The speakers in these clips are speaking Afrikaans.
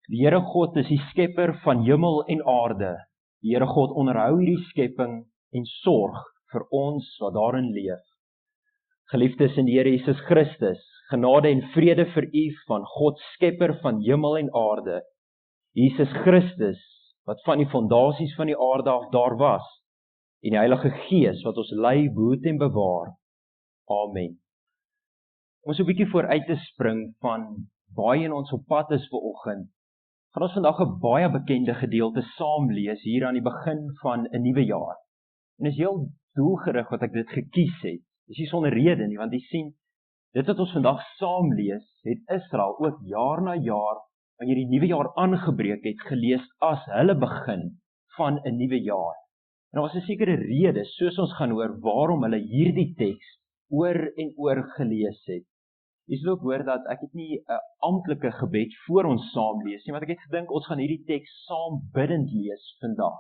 Die Here God is die skepper van hemel en aarde. Die Here God onderhou hierdie skepping en sorg vir ons wat daarin leef. Geliefdes in die Here Jesus Christus, genade en vrede vir u van God skepper van hemel en aarde. Jesus Christus, wat van die fondasies van die aarde af daar was, en die Heilige Gees wat ons lei, behoed en bewaar. Amen. Om so 'n bietjie vooruit te spring van waarheen ons op pad is vanoggend, gaan ons vandag 'n baie bekende gedeelte saam lees hier aan die begin van 'n nuwe jaar. En is heel doelgerig wat ek dit gekies het. Dis nie sonder rede nie, want jy sien, dit wat ons vandag saam lees, het Israel ook jaar na jaar, wanneer die nuwe jaar aangebreek het, gelees as hulle begin van 'n nuwe jaar. En daar was 'n sekere rede, soos ons gaan hoor, waarom hulle hierdie teks oor en oor gelees het. Jy sal ook hoor dat ek het nie 'n amptelike gebed voor ons saam lees nie, want ek het gedink ons gaan hierdie teks saam bidend lees vandag.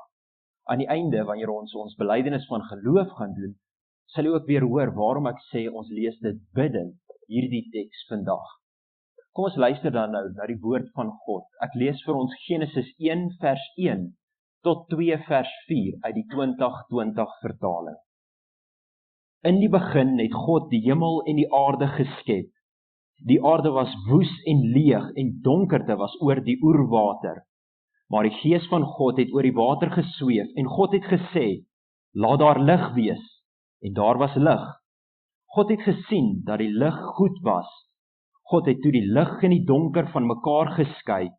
Aan die einde, wanneer ons belydenis van geloof gaan doen, sal jy ook weer hoor waarom ek sê ons lees dit bidend, hierdie teks vandag. Kom ons luister dan nou na die woord van God. Ek lees vir ons Genesis 1 vers 1 tot 2 vers 4 uit die 2020 vertaling. In die begin het God die hemel en die aarde geskep. Die aarde was woes en leeg en donkerte was oor die oerwater. Maar die Gees van God het oor die water gesweef en God het gesê, laat daar lig wees. En daar was lig. God het gesien dat die lig goed was. God het toe die lig en die donker van mekaar geskei.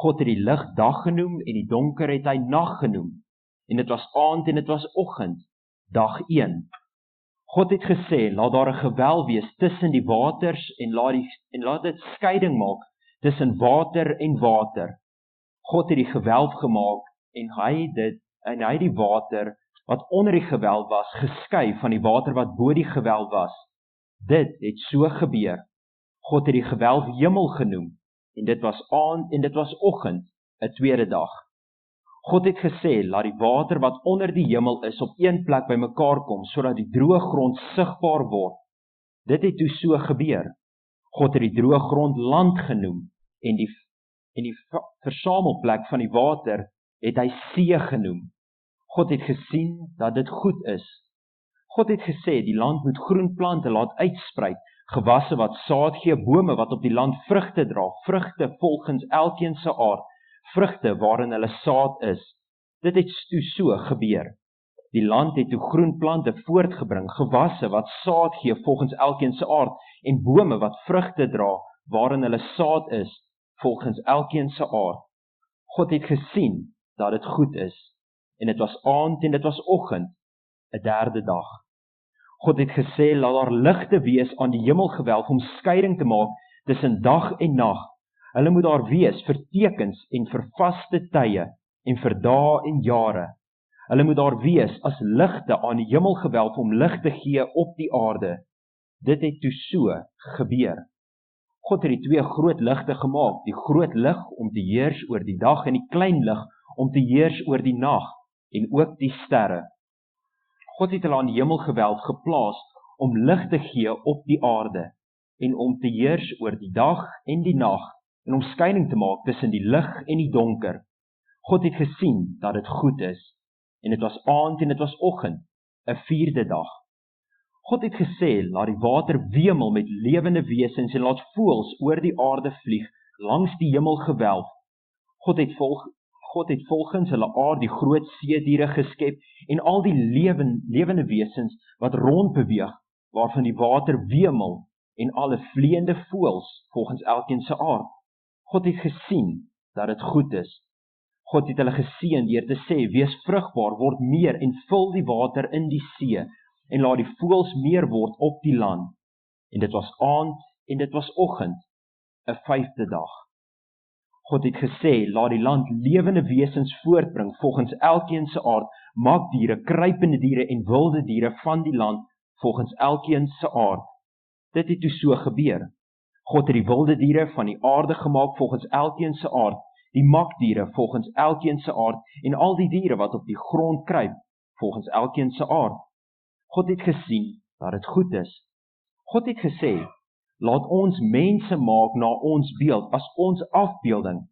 God het die lig dag genoem en die donker het hy nag genoem. En dit was aand en dit was oggend, dag 1. God het gesê, laat daar 'n gewelf wees tussen die waters en laat dit skeiding maak tussen water en water. God het die gewelf gemaak en hy het die water wat onder die gewelf was, geskei van die water wat bo die gewelf was. Dit het so gebeur. God het die gewelf hemel genoem en dit was aand en dit was oggend, 'n tweede dag. God het gesê, laat die water wat onder die hemel is op een plek bymekaar kom, sodat die droë grond sigbaar word. Dit het toe so gebeur. God het die droë grond land genoem, en die versamelplek van die water het hy see genoem. God het gesien dat dit goed is. God het gesê, die land moet groen plante laat uitsprei, gewasse wat saad gee, bome wat op die land vrugte dra, vrugte volgens elkeen se aard, vrugte waarin hulle saad is. Dit het toe so gebeur. Die land het toe groen plante voortgebring, gewasse wat saad gee volgens elkeen se aard, en bome wat vrugte dra, waarin hulle saad is, volgens elkeen se aard. God het gesien dat dit goed is, en dit was aand en dit was oggend, 'n derde dag. God het gesê, laat daar ligte wees aan die hemelgewelf om skeiding te maak tussen dag en nag. Hulle moet daar wees vir tekens en vir vaste tye en vir dae en jare. Hulle moet daar wees as ligte aan die hemelgewelf om lig te gee op die aarde. Dit het toe so gebeur. God het die twee groot ligte gemaak, die groot lig om te heers oor die dag en die klein lig om te heers oor die nag en ook die sterre. God het hulle aan die hemelgewelf geplaas om lig te gee op die aarde en om te heers oor die dag en die nag en om skeiding te maak tussen die lig en die donker. God het gesien dat dit goed is en dit was aand en dit was oggend, 'n vierde dag. God het gesê, laat die water wemel met lewende wesens en laat voëls oor die aarde vlieg langs die hemelgewelf. God het volgens hulle aard die groot seediere geskep en al die lewende wesens wat rondbeweeg, waarvan die water wemel en alle vleiende voëls volgens elkeen se aard. God het gesien dat dit goed is. God het hulle geseën deur te sê, wees vrugbaar, word meer en vul die water in die see en laat die voëls meer word op die land. En dit was aand en dit was oggend, 'n vyfde dag. God het gesê, laat die land lewende wesens voortbring volgens elkeen se aard, makdiere, kruipende diere en wilde diere van die land volgens elkeen se aard. Dit het toe so gebeur. God het die wilde diere van die aarde gemaak volgens elkeen se aard, die makdiere volgens elkeen se aard en al die diere wat op die grond kruip volgens elkeen se aard. God het gesien dat dit goed is. God het gesê, laat ons mense maak na ons beeld, as ons afbeelding,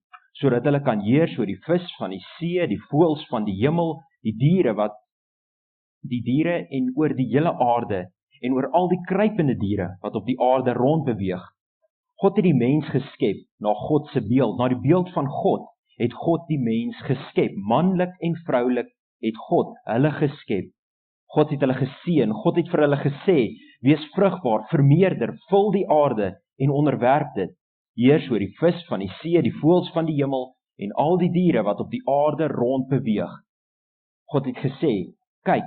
sodat hulle kan heers oor die vis van die see, die voëls van die hemel, die diere en oor die hele aarde, en oor al die kruipende diere wat op die aarde rondbeweeg. God het die mens geskep na God se beeld, na die beeld van God het God die mens geskep, manlik en vroulik het God hulle geskep. God het hulle geseën, God het vir hulle gesê, wees vrugbaar, vermeerder, vul die aarde en onderwerp dit. Heers oor die vis van die see, die voëls van die hemel en al die diere wat op die aarde rondbeweeg. God het gesê, kyk,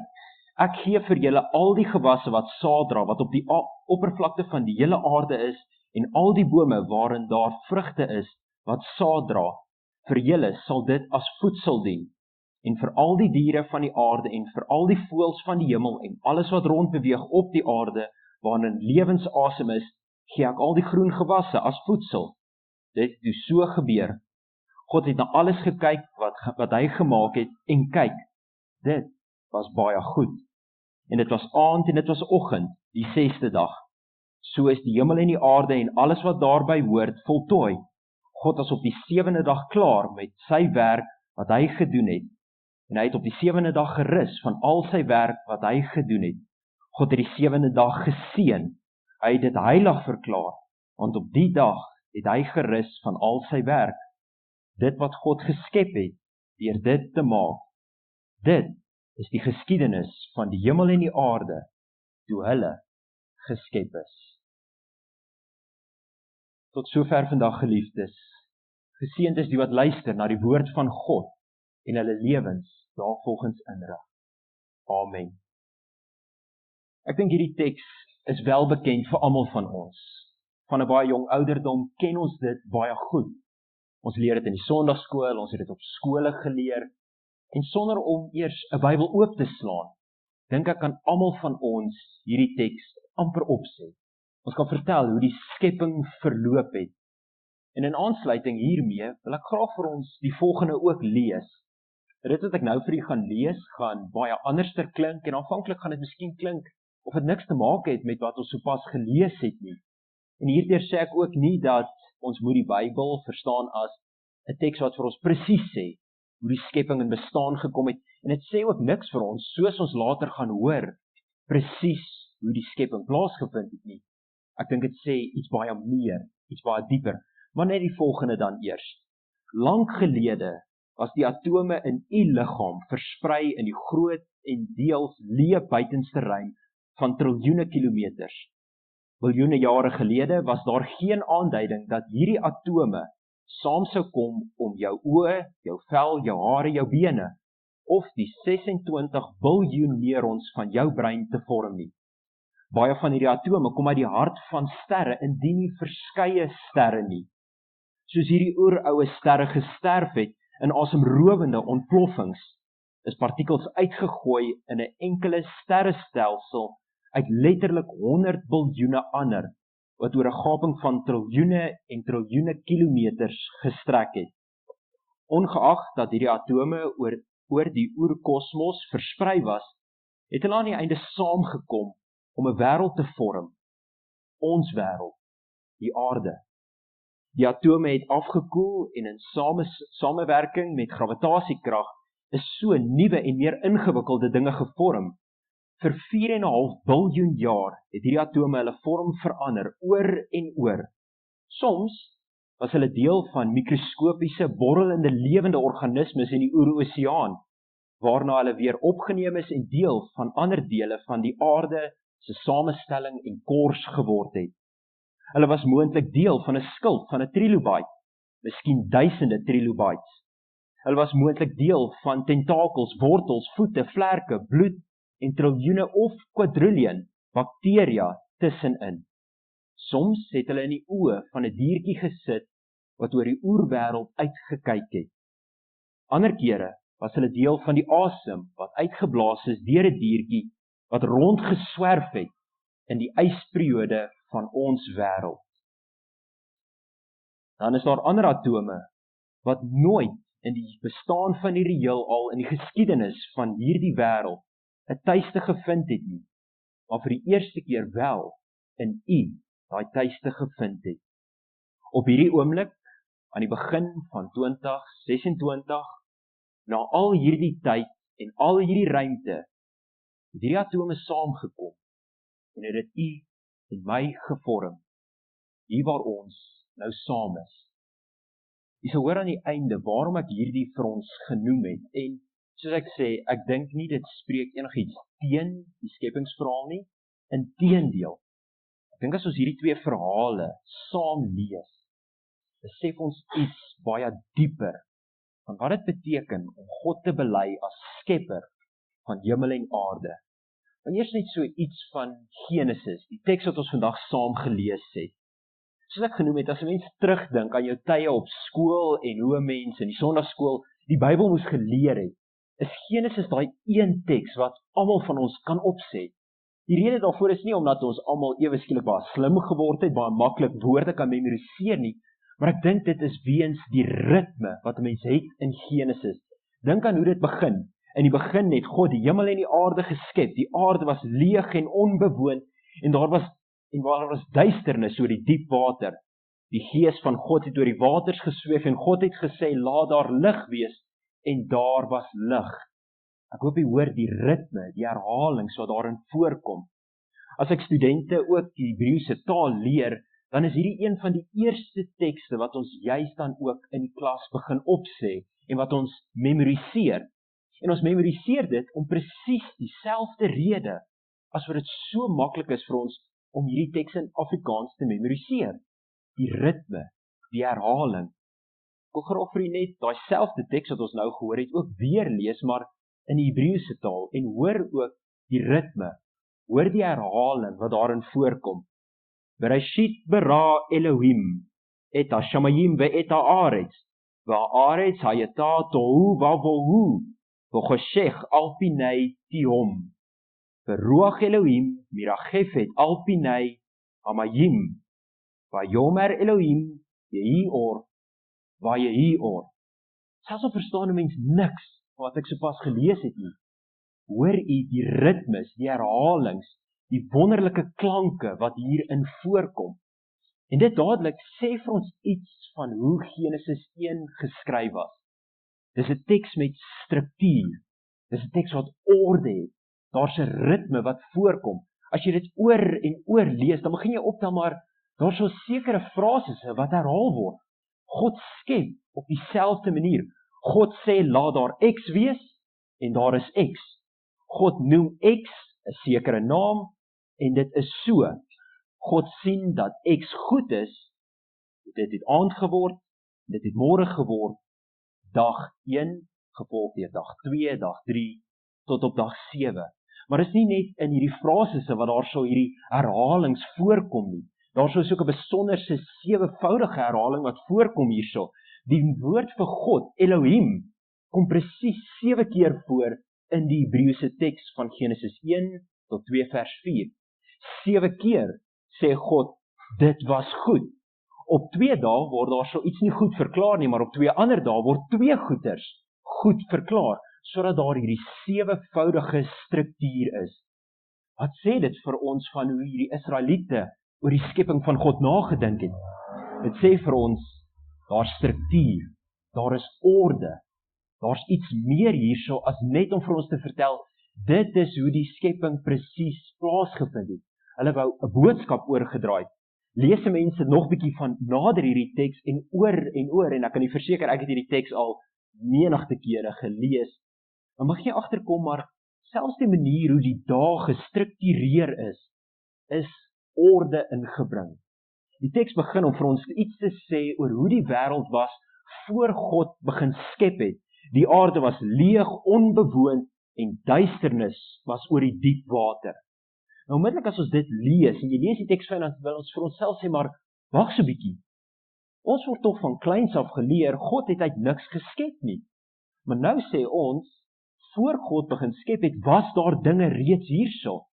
ek gee vir julle al die gewasse wat saad dra, wat op die oppervlakte van die hele aarde is, en al die bome waarin daar vrugte is, wat saad dra. Vir julle sal dit as voedsel dien. En vir al die diere van die aarde, en vir al die voëls van die hemel, en alles wat rondbeweeg op die aarde, waarin lewensasem is, gee ek al die groen gewasse as voedsel. Dit het so gebeur. God het na alles gekyk wat hy gemaak het, en kyk, dit was baie goed. En dit was aand en dit was oggend, die 6de dag. So is die hemel en die aarde en alles wat daarby hoort voltooi. God was op die 7de dag klaar met sy werk wat hy gedoen het. En hy het op die 7de dag gerus van al sy werk wat hy gedoen het. God het die 7de dag geseën. Hy het dit heilig verklaar, want op die dag het hy gerus van al sy werk. Dit wat God geskep het, deur dit te maak. Dit is die geskiedenis van die hemel en die aarde, toe hulle geskep is. Tot sover vandag, geliefdes. Geseënd is die wat luister na die woord van God en hulle lewens daarvolgens inrig. Amen. Ek dink hierdie teks is wel bekend vir almal van ons. Van 'n baie jong ouderdom ken ons dit baie goed. Ons leer dit in die sonndagskool, ons het dit op skole geleer, en sonder om eers 'n Bybel oop te slaan, dink ek kan almal van ons hierdie teks amper opsê. Ons kan vertel hoe die skepping verloop het. En in aansluiting hiermee wil ek graag vir ons die volgende ook lees. Dit wat ek nou vir u gaan lees, gaan baie anderster klink, en aanvanklik gaan dit miskien klink of dit niks te maak het met wat ons sopas gelees het nie. En hierdeur sê ek ook nie dat ons moet die Bybel verstaan as 'n teks wat vir ons presies sê hoe die skepping in bestaan gekom het, en dit sê ook niks vir ons, soos ons later gaan hoor, presies hoe die skepping plaasgevind het nie. Ek dink dit sê iets baie meer, iets baie dieper, maar net die volgende dan eers. Lank gelede was die atome in u liggaam versprei in die groot en deels leë buitenste ruim van triljoene kilometers. Biljoene jare gelede was daar geen aanduiding dat hierdie atome saam sou kom om jou oë, jou vel, jou hare, jou bene, of die 26 biljoen neurons van jou brein te vorm nie. Baie van hierdie atome kom uit die hart van sterre, indien nie verskeie sterre nie. Soos hierdie oeroue sterre gesterf het in asemrowende ontploffings, is partikels uitgegooi in 'n enkele sterrestelsel uit letterlik 100 biljoene ander, wat oor 'n gaping van triljoene en triljoene kilometers gestrek het. Ongeag dat hierdie atome oor die oerkosmos versprei was, het hulle aan die einde saamgekom om 'n wêreld te vorm, ons wêreld, die aarde. Die atome het afgekoel en in samewerking met gravitasiekrag is so nuwe en meer ingewikkelde dinge gevorm. Vir 4,5 biljoen jaar het hierdie atome hulle vorm verander, oor en oor. Soms was hulle deel van mikroskopiese, borrelende, lewende organismes in die oeroseaan, waarna hulle weer opgeneem is en deel van ander dele van die aarde se samestelling en kors geword het. Hulle was moontlik deel van 'n skild van 'n trilobite, miskien duisende trilobites. Hulle was moontlik deel van tentakels, wortels, voete, vlerke, bloed en triljoene of kwadriljoen bakteria tussenin. Soms het hulle in die oë van 'n diertjie gesit wat oor die oerwêreld uitgekyk het. Ander kere was hulle deel van die asem wat uitgeblaas is deur 'n diertjie wat rondgeswerf het in die ysperiode van ons wêreld. Dan is daar ander atome wat nooit in die bestaan van hierdie heelal, in die geskiedenis van hierdie wêreld 'n tuiste gevind het nie, maar vir die eerste keer wel in u daai tuiste gevind het. Op hierdie oomblik aan die begin van 2026, na al hierdie tyd en al hierdie ruimte, het hierdie atome saamgekom en het dit u en my gevorm, hier waar ons nou saam is. Jy sal hoor aan die einde waarom ek hierdie vir ons genoem het, en soos ek sê, ek dink nie dit spreek enigiets teen die skepingsverhaal nie, inteendeel. Ek dink as ons hierdie twee verhale saam lees, besef ons iets baie dieper van wat dit beteken om God te bely as skepper van hemel en aarde. En eers net so iets van Genesis, die teks wat ons vandag saam gelees het. Soos ek genoem het, as 'n mens terugdink aan jou tye op skool en hoe 'n mens in die Sondagskool die Bybel moes geleer het, is Genesis daai een teks wat almal van ons kan opset. Die rede daarvoor is nie omdat ons almal ewe skielik baie slim geword het, baie maklik woorde kan memoriseer nie, maar ek dink dit is weens die ritme wat 'n mens het in Genesis. Dink aan hoe dit begin. In die begin het God die hemel en die aarde geskep. Die aarde was leeg en onbewoond en waar was duisternis oor die diep water. Die gees van God het oor die waters gesweef en God het gesê, laat daar lig wees, en daar was lig. Ek hoop jy hoor die ritme, die herhalings wat daarin voorkom. As ek studente ook die Hebreëse taal leer, dan is hierdie een van die eerste tekste wat ons juist dan ook in die klas begin opsê en wat ons memoriseer. En ons memoriseer dit om presies dieselfde rede as wat dit so maklik is vir ons om hierdie teks in Afrikaans te memoriseer. Die ritme, die herhaling. Ek wil graag vir u net daai selfde teks wat ons nou gehoor het ook weer lees, maar in die Hebreëse taal, en hoor ook die ritme, hoor die herhaling wat daarin voorkom. Bereshit bara Elohim, et ha-shamayim ve-et ha-aretz, va-aretz hayata tohu va-vohu, va-choshech al-pinei tihom. Beruach Elohim, mirachefet al-pinei hamayim, va-yomer Elohim, yehi or, va-yehi or. Selfs al verstaan 'n mens niks wat ek sopas gelees het nie. Hoor u die ritmes, die herhalings, die wonderlike klanke wat hierin voorkom. En dit dadelik sê vir ons iets van hoe Genesis 1 geskryf was. Dis 'n teks met struktuur. Dis 'n teks wat orde het. Daar's 'n ritme wat voorkom. As jy dit oor en oor lees, dan begin jy optel maar daar's so sekere frasesse wat herhaal word. God skep op dieselfde manier. God sê laat daar X wees en daar is X. God noem X 'n sekere naam en dit is so. God sien dat X goed is. Dit het aand geword, dit het môre geword. Dag 1 gevolg deur dag 2, dag 3 tot op dag 7. Maar dit is nie net in hierdie frasesse wat daar so hierdie herhalings voorkom nie. Daar is ook 'n besonderse 7voudige herhaling wat voorkom hierso. Die woord vir God, Elohim, kom presies 7 keer voor in die Hebreëse teks van Genesis 1 tot 2 vers 4. 7 keer sê God, dit was goed. Op 2 dae word daar so iets nie goed verklaar nie, maar op 2 ander dae word 2 goeders goed verklaar, sodat daar hierdie 7voudige struktuur is. Wat sê dit vir ons van hoe hierdie Israeliete oor die skepping van God nagedink het? Dit sê vir ons, daar's struktuur, daar is orde, daar's iets meer hierso as net om vir ons te vertel, dit is hoe die skepping presies plaasgevind het. Hulle wou 'n boodskap oorgedraai. Lees mense nog bietjie van nader hierdie teks en oor, en ek kan u verseker, ek het hierdie teks al menigte kere gelees. Dan mag jy agterkom, maar selfs die manier hoe die dae gestruktureer is orde ingebring. Die teks begin om vir ons iets te sê oor hoe die wêreld was voor God begin skep het. Die aarde was leeg, onbewoond en duisternis was oor die diep water. Nou onmiddellik as ons dit lees, en jy lees die teks van, dan wil ons vir onsself sê, maar wag so bietjie. Ons word tog van kleins af geleer, God het uit niks geskep nie. Maar nou sê ons, voor God begin skep het, was daar dinge reeds hierso.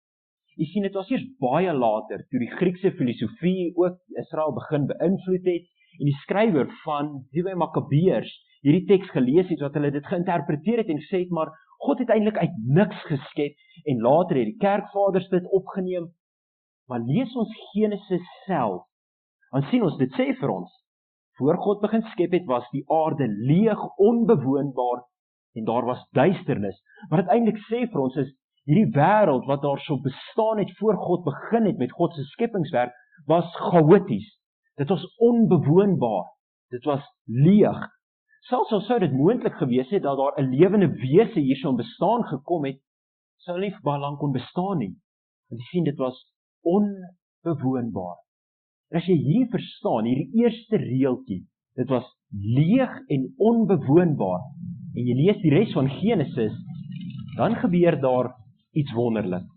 Jy sien, dit was eers baie later, toe die Griekse filosofie ook Israel begin beïnvloed het, en die skrywer van die Makabeërs hierdie teks gelees het, wat hulle dit geïnterpreteer het en gesê het, maar God het eintlik uit niks geskep, en later het die kerkvaders dit opgeneem. Maar lees ons Genesis self, dan sien ons, dit sê vir ons, Voor God begin skep het, was die aarde leeg, onbewoonbaar, en daar was duisternis. Maar wat eintlik sê vir ons is, hierdie wêreld wat daar so bestaan het voor God begin het met God se skepingswerk, was chaoties. Dit was onbewoonbaar. Dit was leeg. Selfs al sou dit moontlik gewees het dat daar 'n lewende wese hierso in bestaan gekom het, sou nie vir baie lank kon bestaan nie. Want jy sien, dit was onbewoonbaar. En as jy hierdie verstaan, hierdie eerste reeltjie, dit was leeg en onbewoonbaar, en jy lees die res van Genesis, dan gebeur daar iets wonderlik.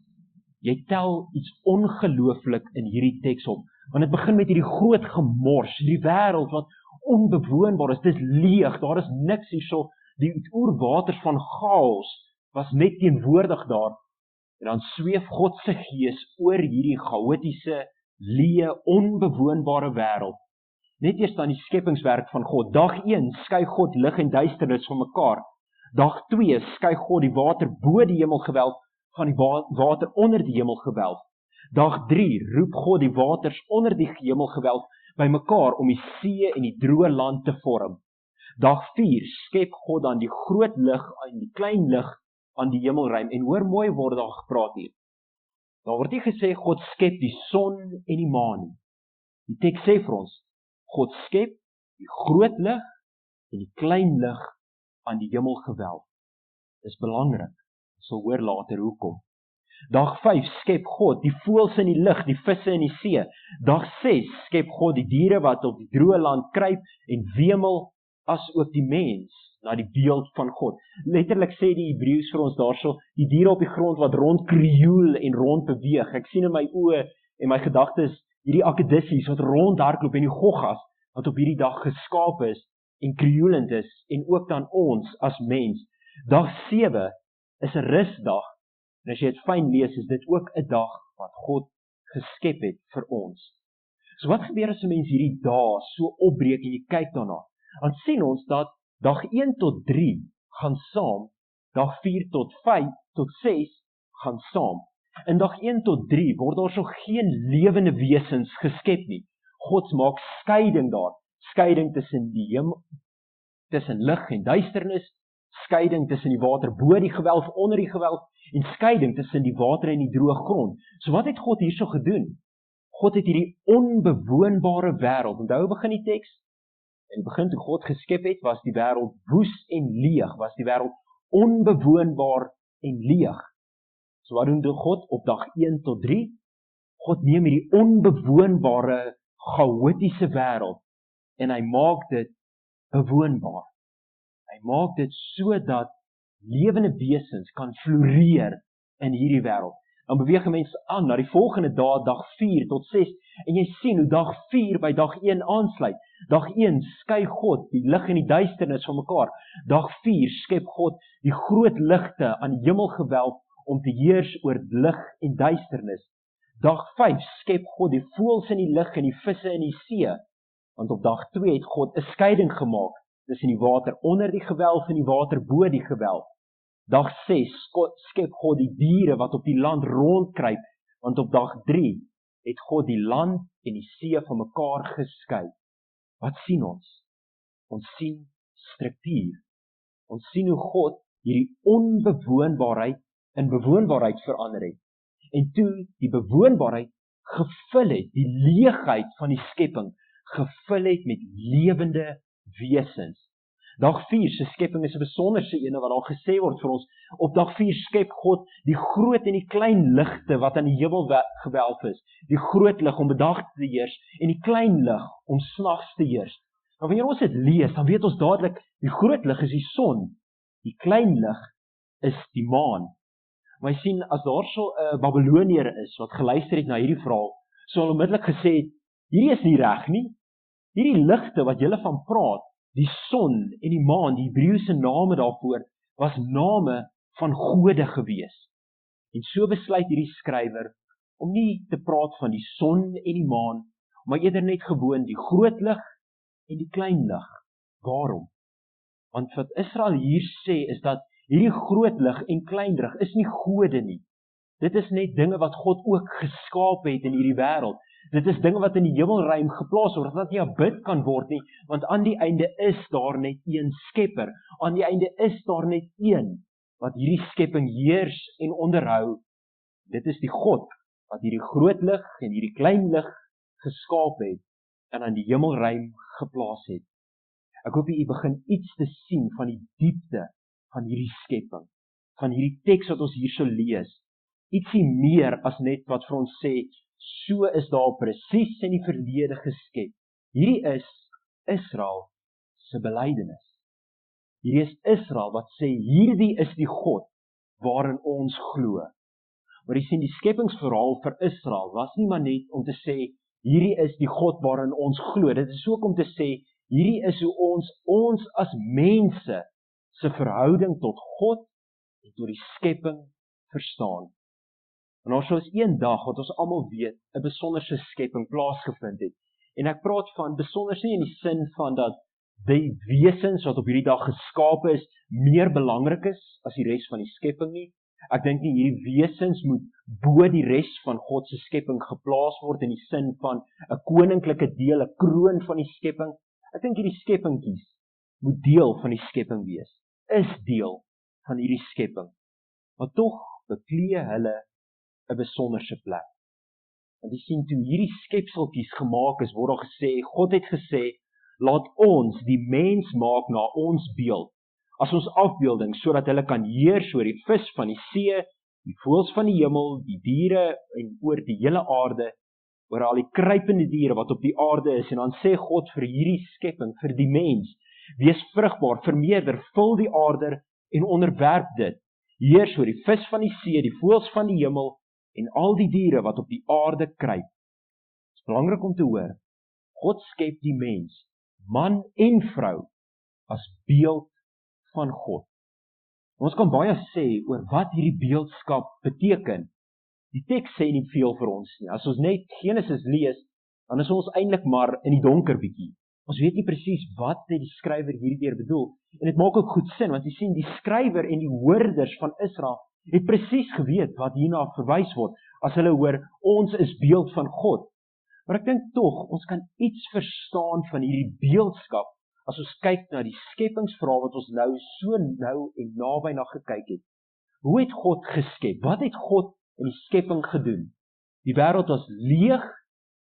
Jy tel iets ongelooflik in hierdie teks op, want dit begin met hierdie groot gemors, hierdie wêreld wat onbewoonbaar is, dit is leeg, daar is niks hierso, die oerwaters van chaos was net teenwoordig daar, en dan sweef God se gees oor hierdie chaotiese, leë, onbewoonbare wêreld. Net eers aan die skepingswerk van God. Dag 1 skei God lig en duisternis van mekaar. Dag 2 skei God die water bo die hemelgewelf van die water onder die hemelgewelf. Dag 3 roep God die waters onder die hemelgewelf bymekaar om die see en die droë land te vorm. Dag 4 skep God dan die groot lig en die klein lig aan die hemelruim. En hoor mooi word daar gepraat hier. Daar word nie gesê God skep die son en die maan nie. Die teks sê vir ons, God skep die groot lig en die klein lig aan die hemelgewelf. Dis belangrik. Ons sal hoor later hoekom. Dag 5 skep God die voëls in die lug, die visse in die see. Dag 6 skep God die diere wat op die droë land kruip en wemel, as ook die mens na die beeld van God. Letterlik sê die Hebreërs vir ons daarso, die diere op die grond wat rond krioel en rond beweeg. Ek sien in my oë en my gedagtes hierdie akedissies wat rond hardloop en die goggas wat op hierdie dag geskaap is en krioelend is, en ook dan ons as mens. Dag 7 is 'n rusdag, en as jy dit fyn lees, is dit ook 'n dag wat God geskep het vir ons. So wat gebeur as 'n mens hierdie dae so opbreek en jy kyk daarna? Dan sien ons dat dag 1 tot 3 gaan saam, dag 4 tot 5 tot 6 gaan saam. In dag 1 tot 3 word daar so geen lewende wesens geskep nie. God maak skeiding daar, skeiding tussen die hemel, tussen lig en duisternis, skeiding tussen die water bo die gewelf, onder die gewelf, en skeiding tussen die water en die droë grond. So wat het God hierso gedoen? God het hierdie onbewoonbare wêreld, onthou begin die teks, in die begin toe God geskep het, was die wêreld woes en leeg, was die wêreld onbewoonbaar en leeg. So wat doen God op dag 1 tot 3? God neem hierdie onbewoonbare, chaotiese wêreld en hy maak dit bewoonbaar. Hy maak dit sodat lewende wesens kan floreer in hierdie wêreld. Dan beweeg 'n mens aan na die volgende dag, dag 4 tot 6, en jy sien hoe dag 4 by dag 1 aansluit. Dag 1 skei God die lig en die duisternis van mekaar. Dag 4 skep God die groot ligte aan die hemelgewelf om te heers oor lig en duisternis. Dag 5 skep God die voëls in die lug en die visse in die see, want op dag 2 het God 'n skeiding gemaak tussen die water onder die gewelf en die water bo die gewelf. Dag 6 skep God die diere wat op die land rondkruip, want op dag 3 het God die land en die see van mekaar geskei. Wat sien ons? Ons sien struktuur. Ons sien hoe God hierdie onbewoonbaarheid in bewoonbaarheid verander het. En toe die bewoonbaarheid gevul het, die leegheid van die skepping gevul het met lewende wesens. Dag 4 se skepping is 'n besonderse ene wat daar gesê word vir ons. Op dag 4 skep God die groot en die klein ligte wat aan die hemelgewelf is. Die groot lig om bedag te heers en die klein lig om snags te heers. Nou wanneer ons dit lees, dan weet ons dadelik die groot lig is die son, die klein lig is die maan. Maar jy sien, as daar so 'n Babiloniër is wat geluister het na hierdie verhaal, sou hulle onmiddellik gesê het, hierdie is nie reg nie. Hierdie ligte wat julle van praat, die son en die maan, die Hebreëse name daarvoor, was name van gode gewees. En so besluit hierdie skrywer om nie te praat van die son en die maan, maar eerder net gewoon die groot lig en die klein lig. Waarom? Want wat Israel hier sê is dat hierdie groot lig en klein lig is nie gode nie. Dit is net dinge wat God ook geskaap het in hierdie wêreld. Dit is dinge wat in die hemelruim geplaas word, dat nie aanbid kan word nie, want aan die einde is daar net een skepper. Aan die einde is daar net een wat hierdie skepping heers en onderhou. Dit is die God wat hierdie groot lig en hierdie klein lig geskaap het en aan die hemelruim geplaas het. Ek hoop u begin iets te sien van die diepte van hierdie skepping, van hierdie teks wat ons hierso lees. Ietsie meer as net wat vir ons sê, so is daar presies in die verlede geskep. Hierdie is Israel se belydenis. Hierdie is Israel wat sê, hierdie is die God waarin ons glo. Maar jy sien, die skepingsverhaal vir Israel was nie maar net om te sê, hierdie is die God waarin ons glo. Dit is ook om te sê, hierdie is hoe ons as mense se verhouding tot God en tot die skepping verstaan. En ons is een dag, wat ons almal weet, 'n besonderse skepping plaasgevind het. En ek praat van besonders nie in die sin van dat die wesens wat op hierdie dag geskape is, meer belangrik is as die res van die skepping nie. Ek dink nie hierdie wesens moet bo die res van God se skepping geplaas word in die sin van 'n koninklike deel, 'n kroon van die skepping. Ek dink hierdie skepingkies moet deel van die skepping wees, is deel van hierdie skepping. Maar tog beklee hulle 'n besonderse plek. Want jy sien, toe hierdie skepseltjies gemaak is, word daar gesê, God het gesê, laat ons die mens maak na ons beeld, as ons afbeelding, sodat hulle kan heers oor die vis van die see, die voëls van die hemel, die diere en oor die hele aarde, oor al die kruipende diere wat op die aarde is. En dan sê God vir hierdie skepping, vir die mens, wees vrugbaar, vermeerder, vul die aarde en onderwerp dit. Heers oor die vis van die see, die voëls van die hemel en al die diere wat op die aarde kruip. Dit is belangrik om te hoor, God skep die mens, man en vrou, as beeld van God. Ons kan baie sê oor wat hierdie beeldskap beteken. Die teks sê nie veel vir ons nie. As ons net Genesis lees, dan is ons eintlik maar in die donker bietjie. Ons weet nie presies wat die skrywer hierdeur bedoel. En dit maak ook goed sin, want jy sien, die skrywer en die hoorders van Israel het presies geweet wat hierna verwys word, as hulle hoor, ons is beeld van God. Maar ek dink tog, ons kan iets verstaan van hierdie beeldskap, as ons kyk na die skepingsverhaal wat ons nou so nou en naby na gekyk het. Hoe het God geskep? Wat het God in die skepping gedoen? Die wêreld was leeg,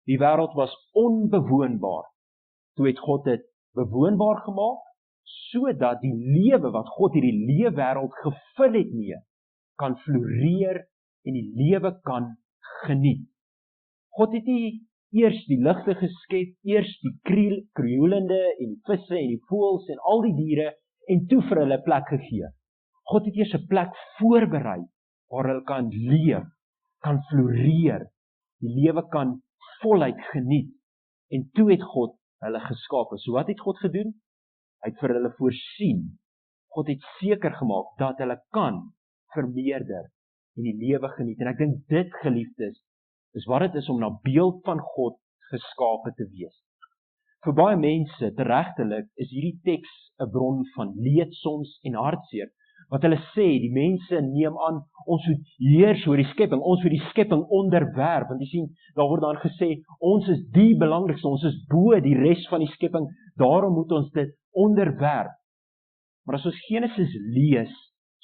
die wêreld was onbewoonbaar. Toe het God dit bewoonbaar gemaak, sodat die lewe wat God hierdie leefwêreld gevul het mee, kan floreer en die lewe kan geniet. God het nie eers die ligte geskep, eers die krioelende en die visse en die voëls en al die diere en toe vir hulle plek gegee. God het eers 'n plek voorberei waar hulle kan leef, kan floreer, die lewe kan voluit geniet. En toe het God hulle geskaap. So wat het God gedoen? Hy het vir hulle voorsien. God het seker gemaak dat hulle kan vermeerder en die lewe geniet. En ek dink dit, geliefdes, is wat dit is om na beeld van God geskape te wees. Vir baie mense, teregtelik, is hierdie teks 'n bron van leed soms en hartseer. Wat hulle sê, die mense neem aan, ons moet heers oor die skepping, ons moet die skepping onderwerp, want jy sien, daar word dan gesê, ons is die belangrikste, ons is bo die res van die skepping, daarom moet ons dit onderwerp. Maar as ons Genesis lees,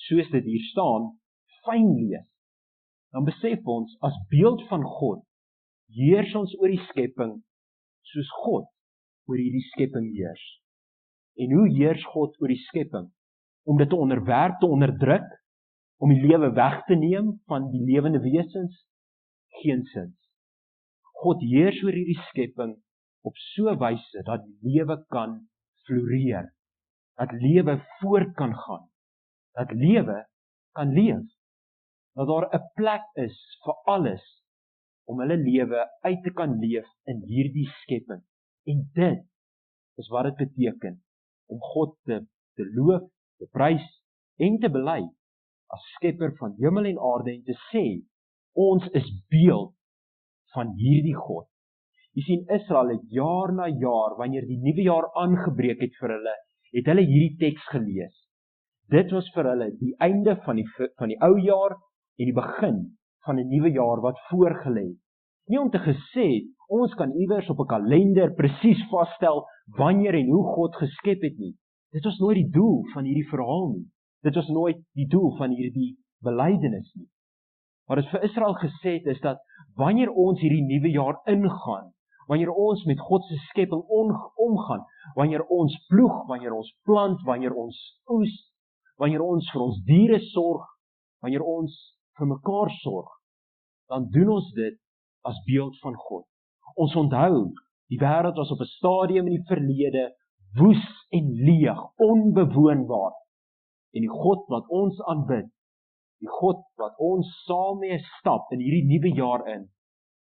soos dit hier staan, fyn lees, dan besef ons, as beeld van God, heers ons oor die skepping, soos God oor hierdie skepping heers. En hoe heers God oor die skepping? Om dit te onderwerp, te onderdruk, om die lewe weg te neem van die lewende wesens? Geensins. God heers oor hierdie skepping op so 'n wyse dat lewe kan floreer, dat lewe voort kan gaan, dat lewe kan leef, dat daar 'n plek is vir alles om hulle lewe uit te kan leef in hierdie skepping. En dit is wat dit beteken om God te loof, te prys en te bely as skepper van hemel en aarde en te sê, ons is beeld van hierdie God. Jy sien, Israel het jaar na jaar, wanneer die nuwe jaar aangebreek het vir hulle, het hulle hierdie teks gelees. Dit was vir hulle die einde van die ou jaar en die begin van 'n nuwe jaar wat voorgelê het. Nie om te gesê, ons kan iewers op 'n kalender presies vasstel wanneer en hoe God geskep het nie. Dit was nooit die doel van hierdie verhaal nie. Dit was nooit die doel van hierdie belydenis nie. Wat dit vir Israel gesê het, is dat wanneer ons hierdie nuwe jaar ingaan, wanneer ons met God se skepping omgaan, wanneer ons ploeg, wanneer ons plant, wanneer ons oes, wanneer ons vir ons diere sorg, wanneer ons vir mekaar sorg, dan doen ons dit as beeld van God. Ons onthou, die wêreld was op 'n stadium in die verlede woes en leeg, onbewoonbaar. En die God wat ons aanbid, die God wat ons saam mee stap in hierdie nuwe jaar in,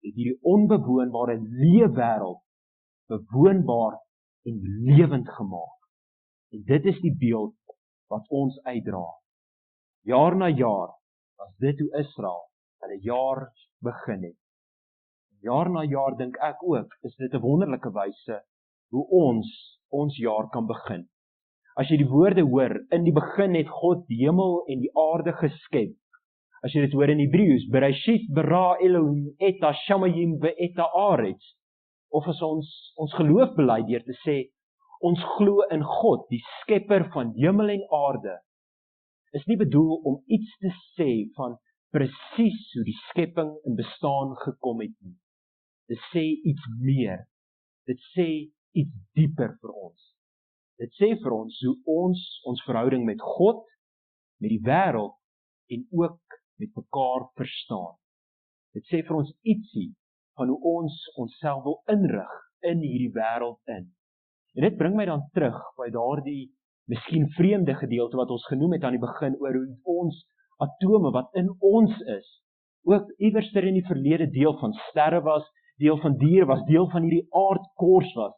het hierdie onbewoonbare leefwêreld bewoonbaar en lewend gemaak. En dit is die beeld wat ons uitdra. Jaar na jaar was dit hoe Israel hulle jaar begin het. Jaar na jaar dink ek ook, is dit 'n wonderlike wyse hoe ons jaar kan begin. As jy die woorde hoor, in die begin het God die hemel en die aarde geskep. As jy dit hoor in Hebreëus, Bereshit bara Elohim et hashamayim ve'et haaretz. Of as ons geloof bely deur te sê, ons glo in God, die skepper van hemel en aarde, is nie bedoel om iets te sê van presies hoe die skepping in bestaan gekom het nie. Dit sê iets meer. Dit sê iets dieper vir ons. Dit sê vir ons hoe ons verhouding met God, met die wêreld en ook met mekaar verstaan. Dit sê vir ons ietsie van hoe ons onsself wil inrig in hierdie wêreld in. En dit bring my dan terug by daardie miskien vreemde gedeelte wat ons genoem het aan die begin oor hoe ons atome wat in ons is, ook iewers in die verlede deel van sterre was, deel van diere was, deel van hierdie aardkors was.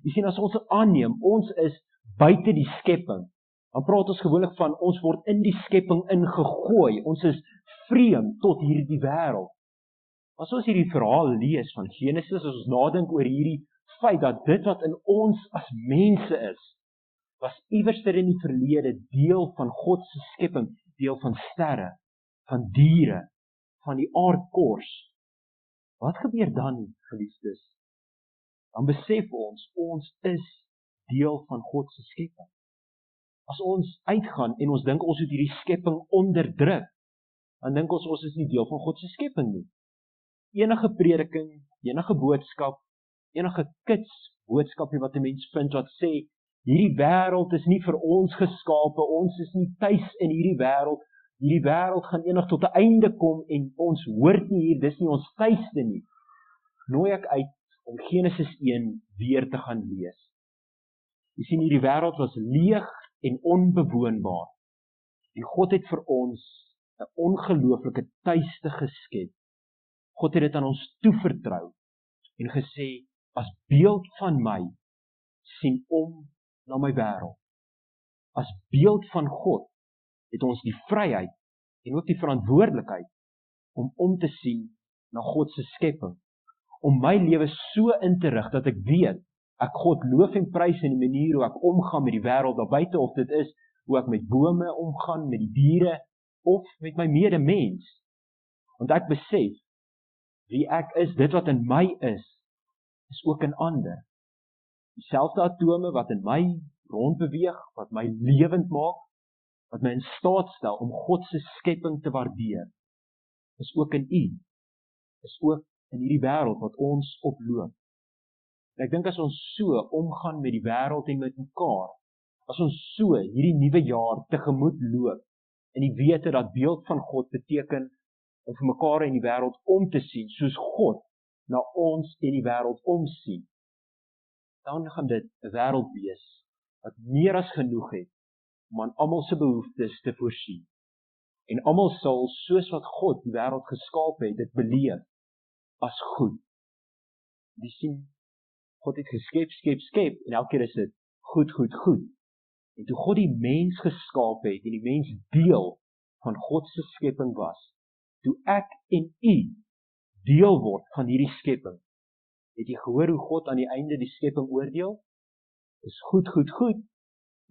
Jy sien, as ons aanneem, ons is buite die skepping, dan praat ons gewoonlik van, ons word in die skepping ingegooi, ons is vreemd tot hierdie wêreld. As ons hierdie verhaal lees van Genesis, as ons nadink oor hierdie feit dat dit wat in ons as mense is, was iewers in die verlede deel van God se skepping, deel van sterre, van diere, van die aardkors. Wat gebeur dan, geliefdes? Dan besef ons is deel van God se skepping. As ons uitgaan en ons dink ons moet hierdie skepping onderdruk, dan dink ons is nie deel van God se skepping nie. Enige prediking, enige boodskap, enige kits boodskapie wat 'n mens vind wat sê, hierdie wêreld is nie vir ons geskape, ons is nie tuis in hierdie wêreld gaan eendag tot 'n einde kom en ons hoort nie hier, dis nie ons tuiste nie. Nooi ek uit om Genesis 1 weer te gaan lees. Jy sien, hierdie wêreld was leeg en onbewoonbaar. En God het vir ons 'n ongelooflike tuiste geskep. God het dit aan ons toevertrou en gesê, as beeld van my, sien om na my wêreld. As beeld van God het ons die vryheid en ook die verantwoordelikheid om te sien na God se skepping. Om my lewe so in te rig dat ek weet, ek God loof en prys in die manier hoe ek omgaan met die wêreld daar buite, of dit is hoe ek met bome omgaan, met die diere, of met my medemens. Want ek besef, wie ek is, dit wat in my is ook in ander. Dieselfde atome wat in my rondbeweeg, wat my lewend maak, wat my in staat stel om God se skepping te waardeer, is ook in u, is ook in hierdie wêreld wat ons oploop. En ek dink as ons so omgaan met die wêreld en met mekaar, as ons so hierdie nuwe jaar tegemoet loop, in die wete dat beeld van God beteken om vir mekaar in die wêreld om te sien, soos God na ons en die wêreld omsien, dan gaan dit 'n wêreld wees wat meer as genoeg het om aan almal se behoeftes te voorsien. En almal sal, soos wat God die wêreld geskaap het, dit beleef as goed. Die sien, God het skep, en elke keer is dit goed. En toe God die mens geskaap het, en die mens deel van God se skepping was, toe ek en u deel word van hierdie skepping, het jy gehoor hoe God aan die einde die skepping oordeel? Is goed, en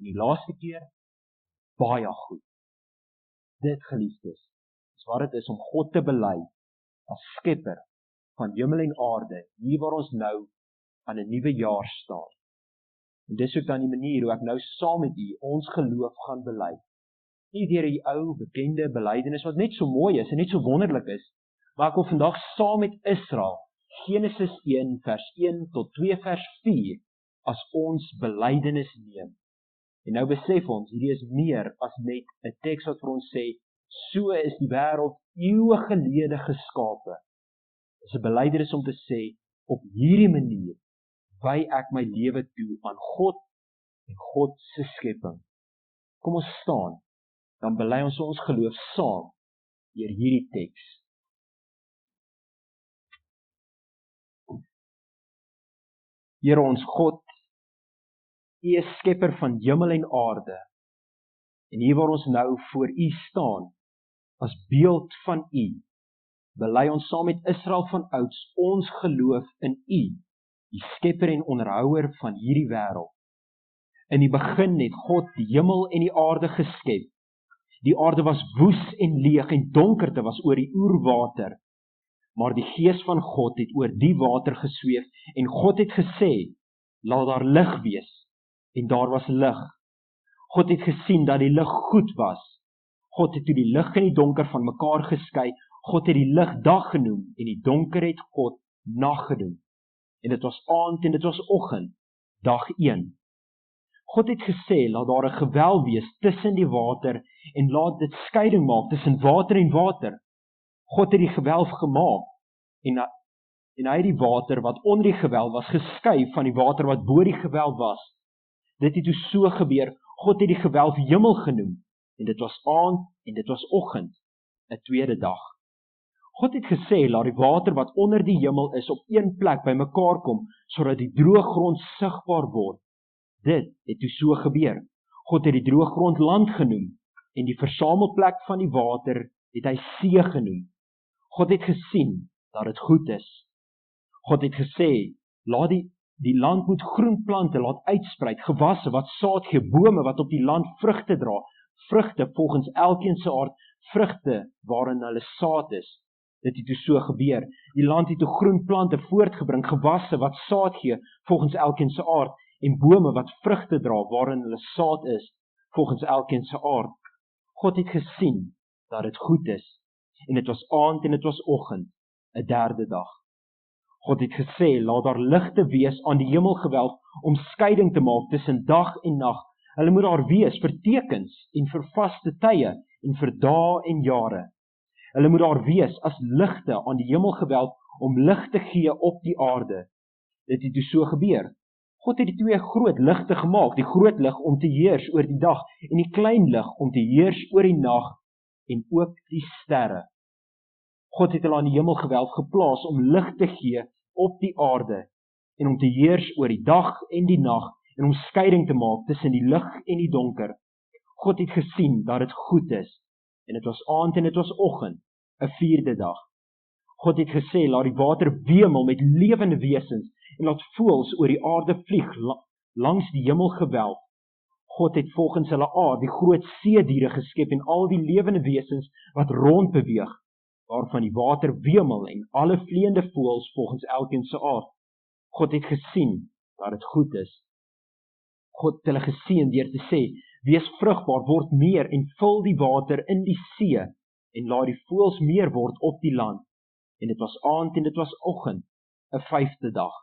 die laaste keer, baie goed. Dit, geliefdes, is wat dit is om God te bely as skepper van hemel en aarde, hier waar ons nou aan 'n nuwe jaar staan. En dis ook dan die manier hoe ek nou saam met u ons geloof gaan bely. Nie deur die ou bekende belydenis wat net so mooi is en net so wonderlik is, maar ek wil vandag saam met Israel, Genesis 1 vers 1 tot 2 vers 4, as ons belydenis neem. En nou besef ons, hierdie is meer as net 'n teks wat vir ons sê, so is die wêreld eeue gelede geskape. Dit is 'n belydenis om te sê, op hierdie manier wy ek my lewe toe aan God en God se skepping. Kom ons staan, dan bely ons ons geloof saam deur hierdie teks. Here ons God, U is skepper van hemel en aarde. En hier waar ons nou voor U staan, as beeld van U, bely ons saam met Israel van ouds ons geloof in U, die skepper en onderhouer van hierdie wêreld. In die begin het God die hemel en die aarde geskep. Die aarde was woes en leeg en donkerte was oor die oerwater. Maar die Gees van God het oor die water gesweef en God het gesê, laat daar lig wees. En daar was lig. God het gesien dat die lig goed was. God het toe die lig en die donker van mekaar geskei. God het die lig dag genoem en die donker het God nag genoem. En dit was aand en dit was oggend, dag 1. God het gesê, laat daar 'n gewelf wees tussen die water en laat dit skeiding maak tussen water en water. God het die gewelf gemaak en hy het die water wat onder die gewelf was geskei van die water wat bo die gewelf was. Dit het toe so gebeur, God het die gewelf hemel genoem en dit was aand en dit was oggend, 'n tweede dag. God het gesê, laat die water wat onder die hemel is op een plek bymekaar kom, sodat die droë grond sigbaar word. Dit het toe so gebeur. God het die droë grond land genoem en die versamelplek van die water het hy see genoem. God het gesien dat dit goed is. God het gesê, laat die land moet groen plante laat uitsprei, gewasse wat saad gee, bome wat op die land vrugte dra, vrugte volgens elkeen se aard, vrugte waarin hulle saad is. Dit het toe so gebeur. Die land het toe groen plante voortgebring, gewasse wat saad gee volgens elkeen se aard, en bome wat vrugte dra waarin hulle saad is, volgens elkeen se aard. God het gesien dat dit goed is, en dit was aand en dit was oggend, 'n derde dag. God het gesê, laat daar ligte wees aan die hemelgewelf om skeiding te maak tussen dag en nag. Hulle moet daar wees vir tekens en vir vaste tye en vir dae en jare. Hulle moet daar wees as ligte aan die hemelgewelf om lig te gee op die aarde. Dit het toe so gebeur. God het die twee groot ligte gemaak, die groot lig om te heers oor die dag en die klein lig om te heers oor die nag en ook die sterre. God het hulle aan die hemelgewelf geplaas om lig te gee op die aarde en om te heers oor die dag en die nag en om skeiding te maak tussen die lig en die donker. God het gesien dat dit goed is en dit was aand en dit was oggend, 'n vierde dag. God het gesê, laat die water wemel met lewende wesens en laat voëls oor die aarde vlieg langs die hemelgewelf. God het volgens hulle aard die groot seediere geskep en al die lewende wesens wat rond beweeg, waarvan die water wemel en alle vleiende voëls volgens elkeen se aard. God het gesien dat dit goed is. God het hulle geseën deur te sê, wees vrugbaar, word meer en vul die water in die see en laat die voëls meer word op die land. En dit was aand en dit was oggend, 'n vyfde dag.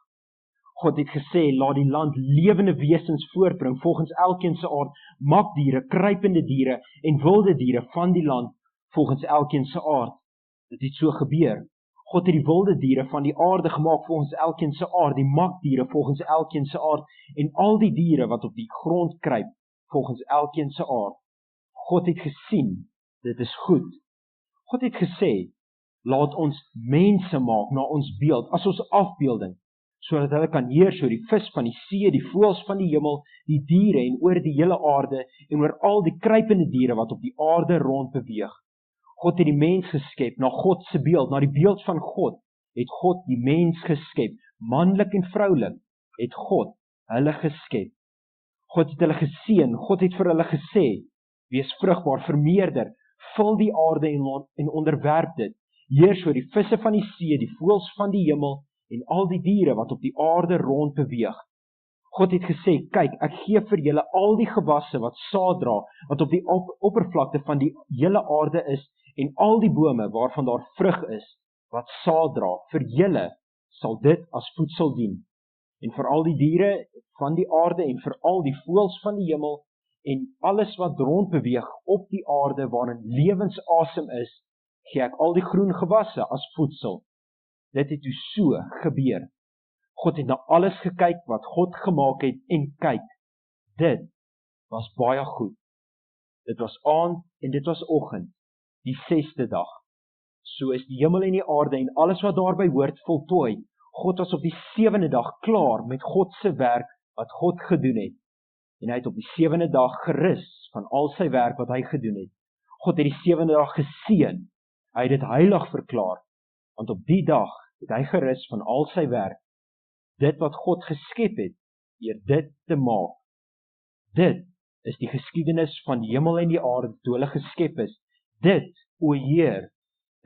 God het gesê, laat die land lewende wesens voortbring volgens elkeen se aard, makdiere, kruipende diere en wilde diere van die land volgens elkeen se aard. Dit het so gebeur. God het die wilde diere van die aarde gemaak volgens elkeen se aard, die makdiere volgens elkeen se aard en al die diere wat op die grond kruip volgens elkeen se aard. God het gesien, dit is goed. God het gesê, laat ons mense maak na ons beeld, as ons afbeelding, sodat hulle kan heers oor die vis van die see, die voëls van die hemel, die diere en oor die hele aarde en oor al die kruipende diere wat op die aarde rond beweeg. God het die mens geskep na God se beeld, na die beeld van God het God die mens geskep, manlik en vroulik het God hulle geskep. God het hulle geseën, God het vir hulle gesê, wees vrugbaar, vermeerder, vul die aarde en onderwerp dit, heers oor die visse van die see, die voëls van die hemel en al die diere wat op die aarde rond beweeg. God het gesê, kyk, ek gee vir julle al die gewasse wat saad dra, wat op die oppervlakte van die hele aarde is, en al die bome waarvan daar vrug is, wat saad dra. Vir julle sal dit as voedsel dien. En vir al die diere van die aarde en vir al die voëls van die hemel en alles wat rond beweeg op die aarde waarin lewensasem is, gee ek al die groen gewasse as voedsel. Dit het toe so gebeur. God het na alles gekyk wat God gemaak het en kyk, dit was baie goed. Dit was aand en dit was oggend, die 6de dag. So is die hemel en die aarde en alles wat daarby hoort voltooi. God was op die 7de dag klaar met God se werk wat God gedoen het. En hy het op die 7de dag gerus van al sy werk wat hy gedoen het. God het die 7de dag geseën. Hy het dit heilig verklaar, want op die dag het hy gerus van al sy werk. Dit wat God geskep het, deur dit te maak. Dit is die geskiedenis van die hemel en die aarde toe hulle geskep is. Dit, o Heer,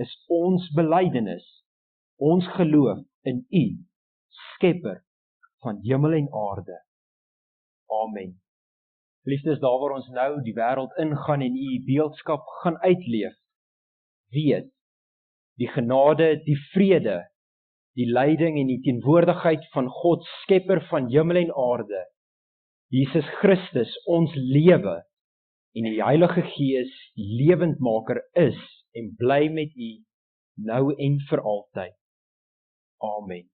is ons belydenis, ons geloof in U, Skepper van hemel en aarde. Amen. Liefdes, daar waar ons nou die wêreld ingaan en U beeldskap gaan uitleef, weet, die genade, die vrede, die leiding en die teenwoordigheid van God, Skepper van hemel en aarde, Jesus Christus, ons lewe, en die Heilige Gees, die lewendmaker is en bly met U, nou en vir altyd. Amen.